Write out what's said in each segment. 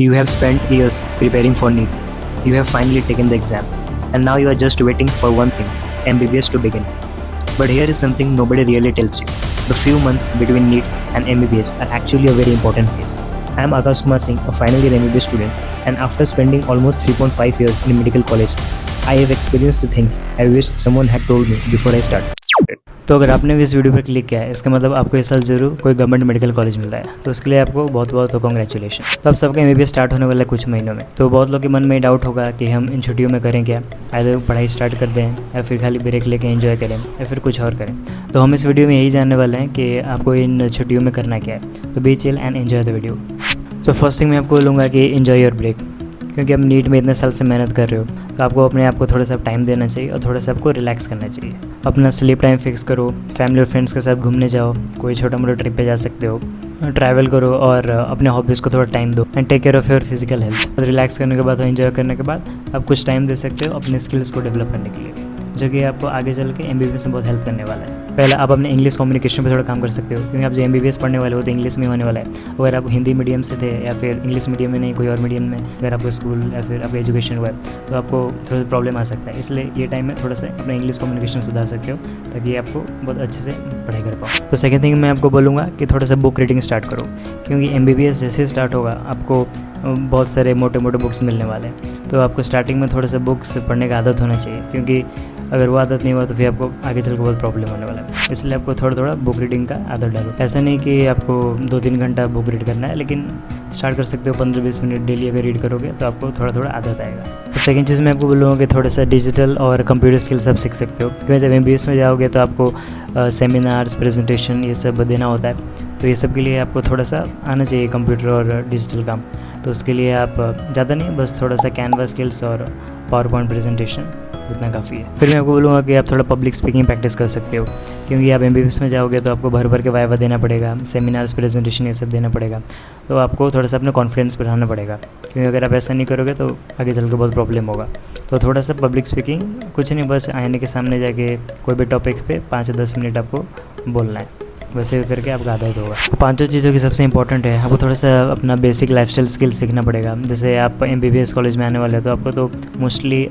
You have spent years preparing for NEET. You have finally taken the exam, and now you are just waiting for one thing, MBBS to begin. But here is something nobody really tells you. The few months between NEET and MBBS are actually a very important phase. I am Akash Kumar Singh, a final year MBBS student, and after spending almost 3.5 years in medical college, I have experienced the things I wish someone had told me before I started. तो अगर आपने भी इस video पर click किया है, इसका मतलब आपको इस साल जरूर कोई गवर्नमेंट मेडिकल कॉलेज मिल रहा है, तो उसके लिए आपको बहुत बहुत कॉन्ग्रेचुलेशन। तो अब सबका MBBS स्टार्ट होने वाला है कुछ महीनों में, तो बहुत लोगों के मन में डाउट होगा कि हम इन छुट्टियों में करें क्या, आइदर पढ़ाई स्टार्ट कर दें या फिर खाली ब्रेक लेके एंजॉय करें या फिर कुछ और करें। तो हम इस वीडियो में यही जानने वाले हैं कि आपको इन छुट्टियों में करना क्या है। तो be chill and enjoy the video. तो फर्स्ट थिंग मैं आपको बोलूँगा कि एन्जॉय योर ब्रेक, क्योंकि आप नीट में इतने साल से मेहनत कर रहे हो, तो आपको अपने आप को थोड़ा सा टाइम देना चाहिए और थोड़ा सा आपको रिलैक्स करना चाहिए। अपना स्लीप टाइम फिक्स करो, फैमिली और फ्रेंड्स के साथ घूमने जाओ, कोई छोटा मोटा ट्रिप पे जा सकते हो, ट्रैवल करो और अपने हॉबीज़ को थोड़ा टाइम दो and take care of your physical health. Relax करने के बाद और एंजॉय करने के बाद आप कुछ टाइम दे सकते हो अपने स्किल्स को डेवलप करने के लिए, जो कि आपको आगे चल के MBBS में बहुत हेल्प करने वाला है। पहले आप अपने इंग्लिश कम्युनिकेशन पे थोड़ा काम कर सकते हो, क्योंकि आप जो MBBS पढ़ने वाले हो तो इंग्लिश में होने वाला है। अगर आप हिंदी मीडियम से थे या फिर इंग्लिश मीडियम में नहीं कोई और मीडियम में अगर आपको स्कूल या फिर आपका एजुकेशन हुआ है, तो आपको थोड़ा सा प्रॉब्लम आ सकता है। इसलिए ये टाइम में थोड़ा सा अपना इंग्लिश कम्युनिकेशन सुधार सकते हो, ताकि आपको बहुत अच्छे से पढ़ाई कर पाओ। तो सेकेंड थिंग मैं आपको बोलूँगा कि थोड़ा सा बुक रीडिंग स्टार्ट करो, क्योंकि MBBS जैसे स्टार्ट होगा आपको बहुत सारे मोटे मोटे बुक्स मिलने वाले हैं। तो आपको स्टार्टिंग में थोड़ा सा बुक्स पढ़ने का आदत होना चाहिए, क्योंकि अगर वो आदत नहीं हुआ तो फिर आपको आगे चल के बहुत प्रॉब्लम होने वाला है। इसलिए आपको थोड़ा थोड़ा बुक रीडिंग का आदत डालो। ऐसा नहीं कि आपको 2-3 घंटा बुक रीड करना है, लेकिन स्टार्ट कर सकते हो 15-20 मिनट डेली अगर रीड करोगे तो आपको थोड़ा थोड़ा आदत आएगा। तो सेकंड चीज़ मैं आपको बोलूँगा कि थोड़ा सा डिजिटल और कंप्यूटर स्किल्स आप सीख सकते हो, क्योंकि जब MBBS में जाओगे तो आपको सेमिनार्स, प्रेजेंटेशन ये सब देना होता है। तो ये सब के लिए आपको थोड़ा सा आना चाहिए कंप्यूटर और डिजिटल काम। तो उसके लिए आप ज़्यादा नहीं, बस थोड़ा सा कैनवा स्किल्स और पावर पॉइंट प्रेजेंटेशन इतना काफ़ी है। फिर मैं आपको बोलूँगा कि आप थोड़ा पब्लिक स्पीकिंग प्रैक्टिस कर सकते हो, क्योंकि आप MBBS में जाओगे तो आपको भर भर के वाइवा देना पड़ेगा, सेमिनार्स, प्रेजेंटेशन ये सब देना पड़ेगा। तो आपको थोड़ा सा अपना कॉन्फिडेंस बढ़ाना पड़ेगा, क्योंकि अगर आप ऐसा नहीं करोगे तो आगे चल के बहुत प्रॉब्लम होगा। तो थोड़ा सा पब्लिक स्पीकिंग, कुछ नहीं, बस आईने के सामने जाके कोई भी टॉपिक्स पे 5-10 मिनट आपको बोलना है, वैसे करके आपका आदत होगा। पांचों चीज़ों की सबसे इंपॉर्टेंट है, आपको थोड़ा सा अपना बेसिक लाइफस्टाइल स्किल सीखना पड़ेगा। जैसे आप MBBS कॉलेज में आने वाले हैं तो आपको तो मोस्टली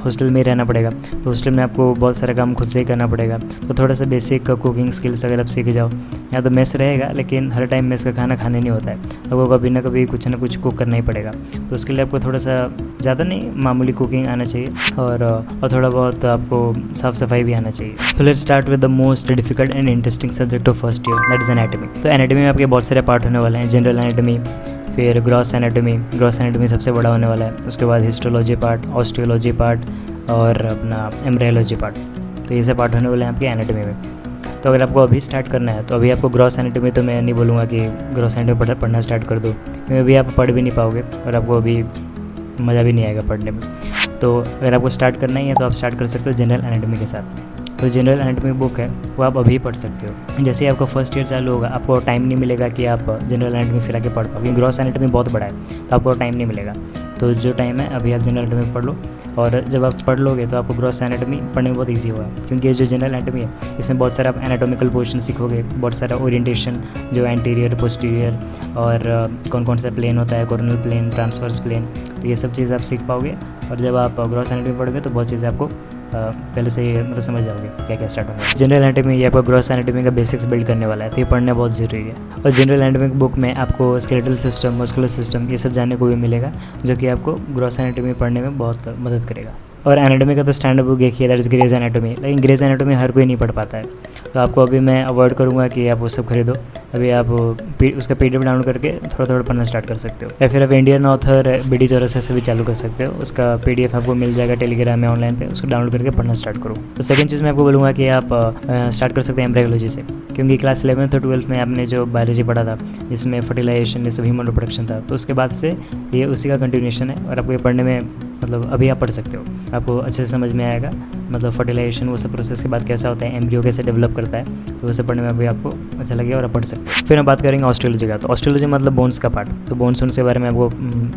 हॉस्टल में ही रहना पड़ेगा, तो हॉस्टल में आपको बहुत सारा काम खुद से ही करना पड़ेगा। तो थोड़ा सा बेसिक कुकिंग स्किल्स अगर आप सीख जाओ, या तो मेस रहेगा, लेकिन हर टाइम मेस का खाना खाने नहीं होता है, आपको कभी ना कभी कुछ ना कुछ कुक करना ही पड़ेगा। तो उसके लिए आपको थोड़ा सा ज़्यादा नहीं, मामूली कुकिंग आना चाहिए और थोड़ा बहुत आपको साफ़ सफाई भी आना चाहिए। तो let's start with the most difficult and interesting subject first year, that is anatomy. तो एनाटॉमी में आपके बहुत सारे पार्ट होने वाले हैं। जनरल एनाटॉमी, फिर ग्रॉस एनाटॉमी सबसे बड़ा होने वाला है। उसके बाद हिस्टोलॉजी पार्ट, ऑस्टियोलॉजी पार्ट और अपना एम्ब्रायोलॉजी पार्ट। तो ये सब पार्ट होने वाले हैं आपके एनाटॉमी में। तो अगर आपको अभी स्टार्ट करना है तो अभी आपको ग्रॉस एनाटॉमी, तो मैं नहीं बोलूँगा कि ग्रॉस एनाटॉमी पढ़ना स्टार्ट कर दो, क्योंकि अभी आप पढ़ भी नहीं पाओगे और आपको अभी मज़ा भी नहीं आएगा पढ़ने में। तो अगर आपको स्टार्ट करना ही है तो आप स्टार्ट कर सकते हो जनरल एनाटॉमी के साथ। तो जनरल एनाटॉमी बुक है वो आप अभी पढ़ सकते हो। जैसे ही आपका फर्स्ट ईयर चालू होगा, आपको टाइम नहीं मिलेगा कि आप जनरल एनाटॉमी फिर आके पढ़ पाओ, क्योंकि ग्रॉस एनाटॉमी बहुत बड़ा है तो आपको टाइम नहीं मिलेगा। तो जो टाइम है अभी आप जनरल एनाटॉमी पढ़ लो, और जब आप पढ़ लोगे तो आपको ग्रॉस एनाटॉमी पढ़ने में बहुत ईजी होगा, क्योंकि ये जो जनरल एनाटॉमी है इसमें बहुत सारा आप एनाटॉमिकल पोर्शन सीखोगे, बहुत सारा ओरिएंटेशन, जो एंटीरियर, पोस्टीरियर और कौन कौन सा प्लेन होता है, कोरोनल प्लेन, ट्रांसवर्स प्लेन, तो ये सब चीज़ आप सीख पाओगे। और जब आप ग्रॉस एनाटॉमी पढ़ोगे तो बहुत चीज़ें आपको पहले से ही मतलब समझ जाओगे क्या क्या स्टार्ट होगा। जनरल एनाटॉमी ये आपको ग्रॉस एनाटॉमी का बेसिक्स बिल्ड करने वाला है, तो ये पढ़ना बहुत ज़रूरी है। और जनरल एनाटॉमी बुक में आपको स्केलेटल सिस्टम, मस्कुलर सिस्टम ये सब जानने को भी मिलेगा, जो कि आपको ग्रॉस एनाटॉमी पढ़ने में बहुत मदद करेगा। और एनाटॉमी का तो स्टैंडर्ड बुक एक ही है, दैट इज़ ग्रेज एनाटॉमी, लेकिन ग्रेज एनाटॉमी हर कोई नहीं पढ़ पाता है, तो आपको अभी मैं अवॉइड करूँगा कि आप वो सब खरीदो। अभी आप उसका PDF डाउनलोड करके थोड़ा थोड़ा पढ़ना स्टार्ट कर सकते हो, या फिर आप इंडियन ऑथर BD चौरसिया से भी चालू कर सकते हो। उसका PDF आपको मिल जाएगा टेलीग्राम में ऑनलाइन पे, उसको डाउनलोड करके पढ़ना स्टार्ट करो। तो सेकंड चीज़ मैं आपको बोलूँगा कि आप स्टार्ट कर सकते हैं एम्ब्रायोलॉजी से, क्योंकि क्लास 11th और 12th में आपने जो बायोलॉजी पढ़ा था, जिसमें फर्टिलाइजेशन ये सब ह्यूमन रिप्रोडक्शन था, तो उसके बाद से ये उसी का कंटिन्यूशन है, और आपको ये पढ़ने में मतलब अभी आप पढ़ सकते हो, आपको अच्छे से समझ में आएगा। मतलब फर्टिलाइजेशन वो सब प्रोसेस के बाद कैसा होता है, एम्ब्रियो कैसे डेवलप करता है, तो वो सब पढ़ने में अभी आपको अच्छा लगेगा और आप पढ़ सकते हो। फिर हम बात करेंगे ऑस्टियोलॉजी का। तो ऑस्टियोलॉजी मतलब बोन्स का पार्ट, तो बोन्स के बारे में आपको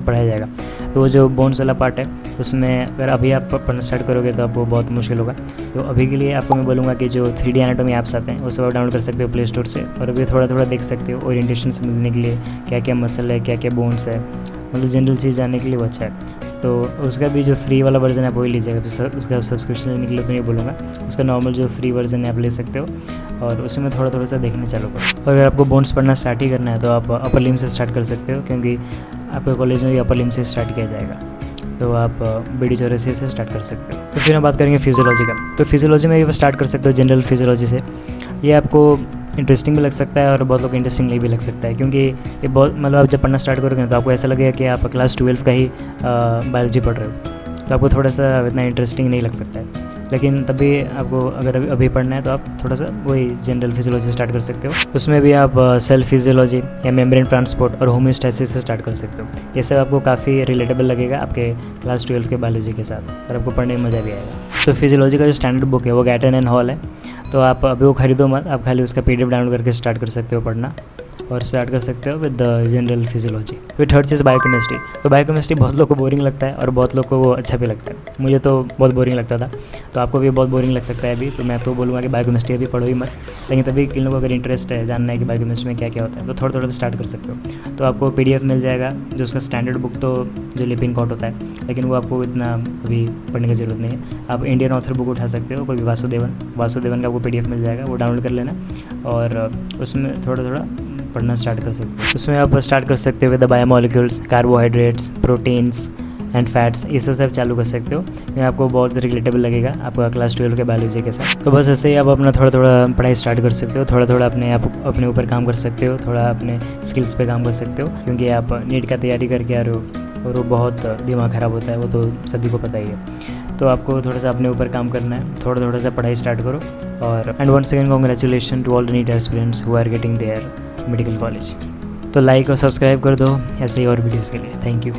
पढ़ाया जाएगा। तो वो जो बोन्स वाला पार्ट है उसमें अगर अभी आप पढ़ना स्टार्ट करोगे तो आपको बहुत मुश्किल होगा। तो अभी के लिए आपको मैं बोलूँगा कि जो 3D एनाटॉमी ऐप्स आते हैं वो सब आप डाउनलोड कर सकते हो प्ले स्टोर से, और अभी थोड़ा थोड़ा देख सकते हो ओरिएंटेशन समझने के लिए, क्या क्या मसल है, क्या क्या बोन्स है, मतलब जनरल चीज़ जानने के लिए वो अच्छा है। तो उसका भी जो फ्री वाला वर्जन है आप वही लीजिएगा, उसका सब्सक्रिप्शन लेने के लिए तो नहीं बोलूँगा, उसका नॉर्मल जो फ्री वर्जन है आप ले सकते हो और उसमें थोड़ा थोड़ा सा देखने चालू करो। और अगर आपको बोन्स पढ़ना स्टार्ट ही करना है तो आप अपर लिम से स्टार्ट कर सकते हो, क्योंकि आपके कॉलेज में भी अपर लिम से स्टार्ट किया जाएगा, तो आप बीडी चौरसिया से स्टार्ट कर सकते हो। तो फिर हम बात करेंगे फिजियोलॉजी का। तो फिजियोलॉजी में भी आप स्टार्ट कर सकते हो जनरल फिजियोलॉजी से। ये आपको इंटरेस्टिंग भी लग सकता है और बहुत लोग इंटरेस्टिंग नहीं भी लग सकता है, क्योंकि ये बहुत मतलब आप जब पढ़ना स्टार्ट करोगे तो आपको ऐसा लगेगा कि आप क्लास 12 का ही बायोलॉजी पढ़ रहे हो, तो आपको थोड़ा सा इतना इंटरेस्टिंग नहीं लग सकता है। लेकिन तब भी आपको अगर अभी पढ़ना है तो आप थोड़ा सा वही जनरल फिजियोलॉजी स्टार्ट कर सकते हो। उसमें भी आप सेल फिजियोलॉजी या मेम्ब्रेन ट्रांसपोर्ट और होम्योस्टैसिस से स्टार्ट कर सकते हो। ये सब आपको काफ़ी रिलेटेबल लगेगा आपके क्लास 12 के बायोलॉजी के साथ और आपको पढ़ने में मज़ा भी आएगा। तो फिजियोलॉजी का जो स्टैंडर्ड बुक है वो गैटन एंड हॉल है, तो आप अभी वो खरीदो मत, आप खाली उसका PDF डाउनलोड करके स्टार्ट कर सकते हो पढ़ना और स्टार्ट कर सकते हो विद द जनरल फिजियोलॉजी। फिर थर्ड चीज़ बायोकेमिस्ट्री। तो बायोकेमिस्ट्री बहुत लोग को बोरिंग लगता है और बहुत लोग को वो अच्छा भी लगता है। मुझे तो बहुत बोरिंग लगता था, तो आपको भी बहुत बोरिंग लग सकता है अभी, तो मैं तो बोलूँगा कि बायोकेमिस्ट्री अभी पढ़ो ही मत। लेकिन तभी किन लोगों को अगर इंटरेस्ट है जानना है कि बायोकेमिस्ट्री में क्या क्या होता है तो थोड़ा थोड़ा स्टार्ट कर सकते हो। तो आपको PDF मिल जाएगा जो उसका स्टैंडर्ड बुक, तो जो लिपिन कॉट होता है, लेकिन वो आपको इतना अभी पढ़ने की ज़रूरत नहीं है। आप इंडियन ऑथर बुक उठा सकते हो, कोई भी वासुदेवन का आपको PDF मिल जाएगा, वो डाउनलोड कर लेना और उसमें थोड़ा थोड़ा पढ़ना स्टार्ट कर सकते हो। उसमें आप स्टार्ट कर सकते हो with the biomolecules, carbohydrates, proteins and fats, ये सब चालू कर सकते हो। ये आपको बहुत रिलेटेबल लगेगा आपका क्लास 12 के बायोलॉजी के साथ। तो बस ऐसे ही आप अपना थोड़ा थोड़ा पढ़ाई स्टार्ट कर सकते हो, थोड़ा थोड़ा अपने ऊपर काम कर सकते हो, थोड़ा अपने स्किल्स पे काम कर सकते हो, क्योंकि आप नीट का तैयारी करके आ रहे हो और वो बहुत दिमाग ख़राब होता है, वो तो सभी को पता ही है। तो आपको थोड़ा सा अपने ऊपर काम करना है, थोड़ा थोड़ा सा पढ़ाई स्टार्ट करो। और and once again congratulation to all the NEET aspirants who are getting their medical college. तो लाइक और सब्सक्राइब कर दो ऐसे ही और वीडियोज़ के लिए। Thank you.